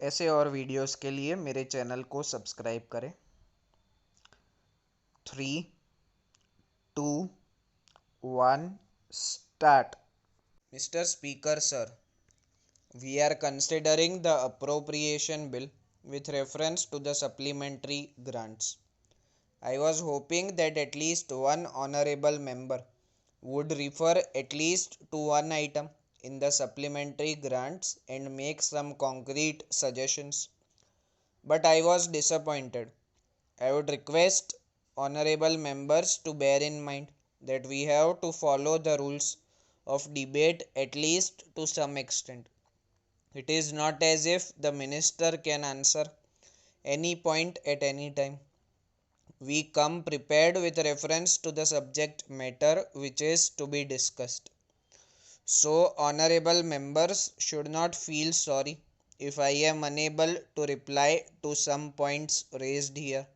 ऐसे और वीडियोस के लिए मेरे चैनल को सब्सक्राइब करें। 3, 2, 1 start. Mr. Speaker, sir, we are considering the appropriation bill with reference to the supplementary grants. I was hoping that at least one honorable member would refer at least to one item in the supplementary grants and make some concrete suggestions. But I was disappointed. I would request honorable members to bear in mind that we have to follow the rules of debate at least to some extent. It is not as if the minister can answer any point at any time. We come prepared with reference to the subject matter which is to be discussed. So, honorable members should not feel sorry if I am unable to reply to some points raised here.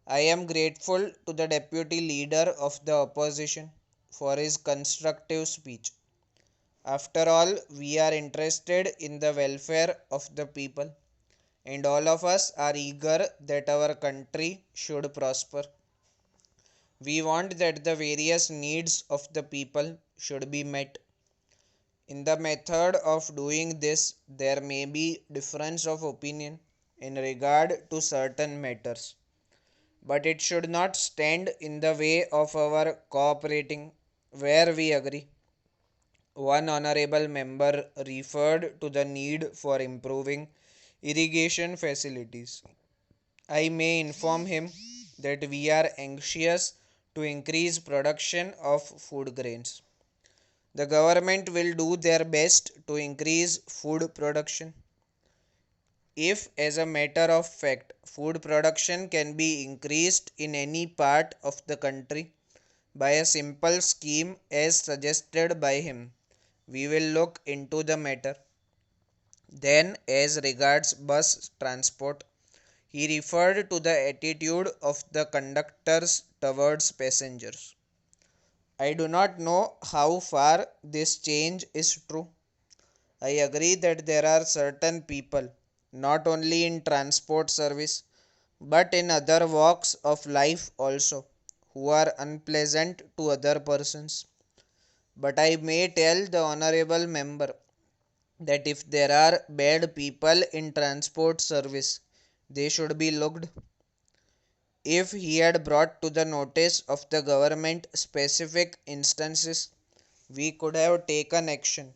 I am grateful to the deputy leader of the opposition for his constructive speech. After all, we are interested in the welfare of the people, and all of us are eager that our country should prosper. We want that the various needs of the people should be met. In the method of doing this, there may be difference of opinion in regard to certain matters, but it should not stand in the way of our cooperating where we agree. One honorable member referred to the need for improving irrigation facilities. I may inform him that we are anxious to increase production of food grains. The government will do their best to increase food production. If, as a matter of fact, food production can be increased in any part of the country by a simple scheme as suggested by him, we will look into the matter. Then, as regards bus transport, he referred to the attitude of the conductors towards passengers. I do not know how far this change is true. I agree that there are certain people, not only in transport service, but in other walks of life also, who are unpleasant to other persons. But I may tell the honorable member that if there are bad people in transport service, they should be looked. If he had brought to the notice of the government specific instances, we could have taken action.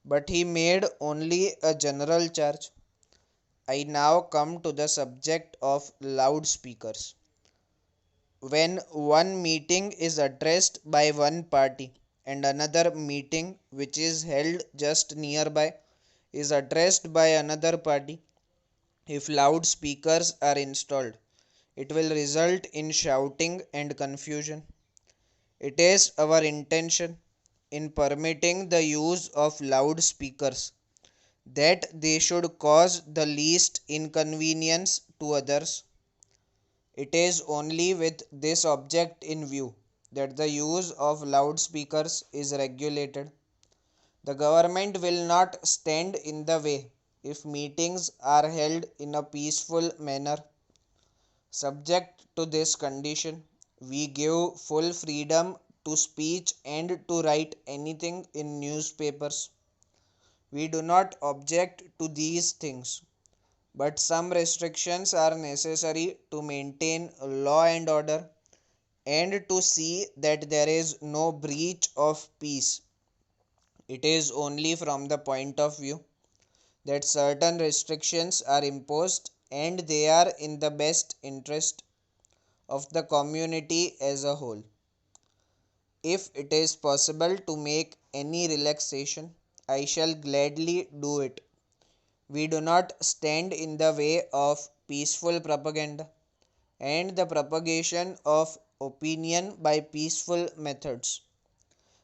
But he made only a general charge. I now come to the subject of loudspeakers. When one meeting is addressed by one party and another meeting, which is held just nearby, is addressed by another party, if loudspeakers are installed, it will result in shouting and confusion. It is our intention in permitting the use of loudspeakers that they should cause the least inconvenience to others. It is only with this object in view that the use of loudspeakers is regulated. The government will not stand in the way if meetings are held in a peaceful manner. Subject to this condition, we give full freedom to speech and to write anything in newspapers. We do not object to these things, but some restrictions are necessary to maintain law and order and to see that there is no breach of peace. It is only from the point of view that certain restrictions are imposed and they are in the best interest of the community as a whole. If it is possible to make any relaxation, I shall gladly do it. We do not stand in the way of peaceful propaganda and the propagation of opinion by peaceful methods.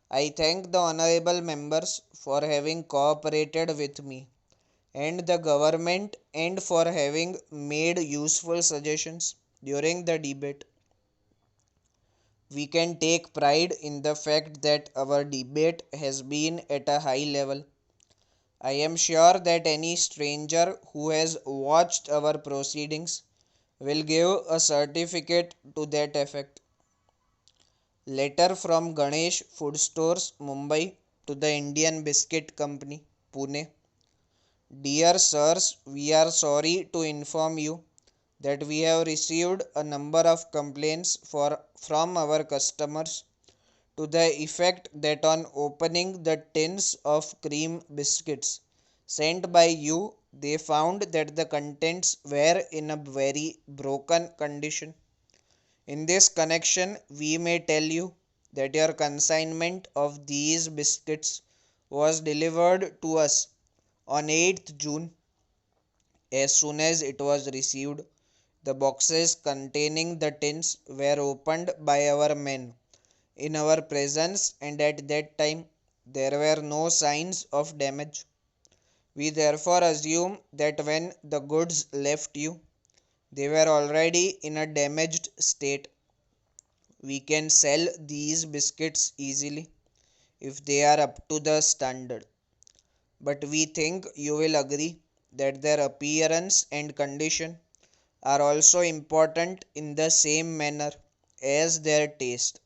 I thank the honorable members for having cooperated with me and the government and for having made useful suggestions during the debate. We can take pride in the fact that our debate has been at a high level. I am sure that any stranger who has watched our proceedings will give a certificate to that effect. Letter from Ganesh Food Stores, Mumbai, to the Indian Biscuit Company, Pune. Dear sirs, we are sorry to inform you that we have received a number of complaints from our customers to the effect that on opening the tins of cream biscuits sent by you, they found that the contents were in a very broken condition. In this connection, we may tell you that your consignment of these biscuits was delivered to us on 8th June. As soon as it was received, the boxes containing the tins were opened by our men in our presence, and at that time there were no signs of damage. We therefore assume that when the goods left you, they were already in a damaged state. We can sell these biscuits easily if they are up to the standard, but we think you will agree that their appearance and condition are also important in the same manner as their taste.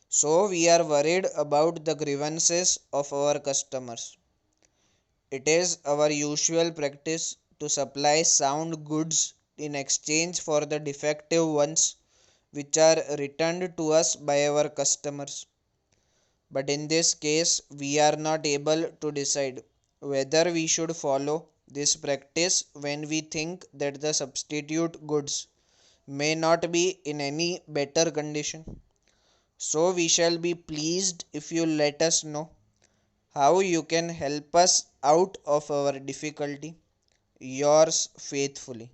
So, we are worried about the grievances of our customers. It is our usual practice to supply sound goods in exchange for the defective ones which are returned to us by our customers. But in this case, we are not able to decide whether we should follow this practice when we think that the substitute goods may not be in any better condition. So, we shall be pleased if you let us know how you can help us out of our difficulty. Yours faithfully.